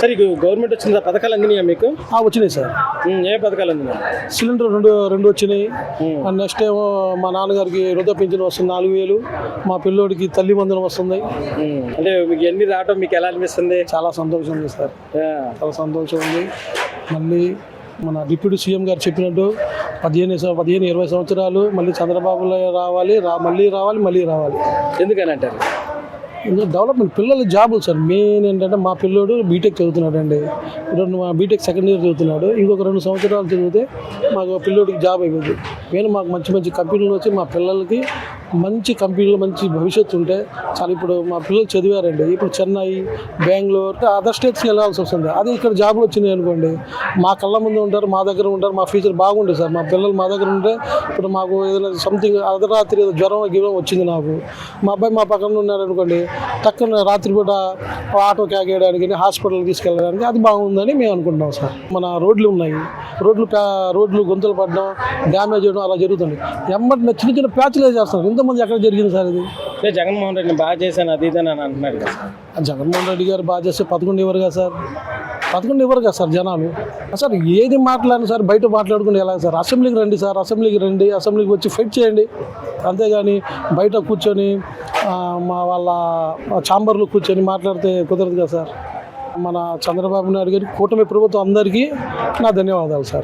Sir ఈ government వచ్చిన పథకాలు అందినాయా మీకు? వచ్చినాయి సార్. ఏ పథకాలు అందినాయి? సిలిండర్ రెండు వచ్చినాయి. నెక్స్ట్ ఏమో మా నాన్నగారికి వృద్ధ పింఛన్ వస్తుంది 4,000. మా పిల్లోడికి తల్లి వందనం వస్తుంది. అంటే మీకు ఎన్ని రావటం మీకు ఎలా అనిపిస్తుంది? చాలా సంతోషం ఉంది సార్, చాలా సంతోషం ఉంది. మళ్ళీ మన డిప్యూటీ సీఎం గారు చెప్పినట్టు 15-20 సంవత్సరాలు మళ్ళీ చంద్రబాబు మళ్ళీ రావాలి. ఎందుకని అంటారు? డెవలప్మెంట్, పిల్లలు జాబులు సార్. మెయిన్ ఏంటంటే మా పిల్లోడు బీటెక్ చదువుతున్నాడు అండి. మా బీటెక్ సెకండ్ ఇయర్ చదువుతున్నాడు. ఇంకొక 2 సంవత్సరాలు చదివితే మాకు పిల్లోడికి జాబ్ అయిపోతుంది. మెయిన్ మాకు మంచి కంపెనీలు వచ్చి మా పిల్లలకి మంచి కంపెనీలు మంచి భవిష్యత్తు ఉంటే చాలా. ఇప్పుడు మా పిల్లలు చదివారండి, ఇప్పుడు చెన్నై, బెంగళూరు, అదర్ స్టేట్స్కి వెళ్ళాల్సి వస్తుంది. అదే ఇక్కడ జాబులు వచ్చినాయి అనుకోండి, మా కళ్ళ ముందు ఉంటారు, మా దగ్గర ఉంటారు, మా ఫ్యూచర్ బాగుంటుంది సార్. మా పిల్లలు మా దగ్గర ఉంటే ఇప్పుడు మాకు ఏదైనా సంథింగ్ అర్ధరాత్రి ఏదో జ్వరం వచ్చింది నాకు, మా అబ్బాయి మా పక్కన ఉన్నాడు అనుకోండి, టక్కున రాత్రిపూట ఆటో క్యాగేయడానికి హాస్పిటల్కి తీసుకెళ్ళడానికి అది బాగుందని మేము అనుకుంటున్నాం సార్. మన రోడ్లు ఉన్నాయి, రోడ్లు గుంతలు పడడం, డ్యామేజ్ చేయడం అలా జరుగుతుంది. ఎమ్మటి చిన్న ప్యాచ్లే చేస్తున్నారు. ఇంతమంది ఎక్కడ జరిగింది సార్ ఇది? జగన్మోహన్ రెడ్డి బాగా చేశాను అది ఇదని అని అంటున్నారు కదా. జగన్మోహన్ రెడ్డి గారు బాగా చేస్తే 11 ఇవ్వరు కదా సార్, 11 ఇవ్వరు కదా సార్ జనాలు. సార్ ఏది మాట్లాడిన సార్ బయట మాట్లాడుకుని ఎలా సార్? అసెంబ్లీకి రండి సార్, అసెంబ్లీకి వచ్చి ఫైట్ చేయండి. అంతేగాని బయట కూర్చొని మా వాళ్ళ ఛాంబర్లో కూర్చొని మాట్లాడితే కుదరదు కదా సార్. మన చంద్రబాబు నాయుడు గారికి, కూటమి ప్రభుత్వం అందరికీ నా ధన్యవాదాలు సార్.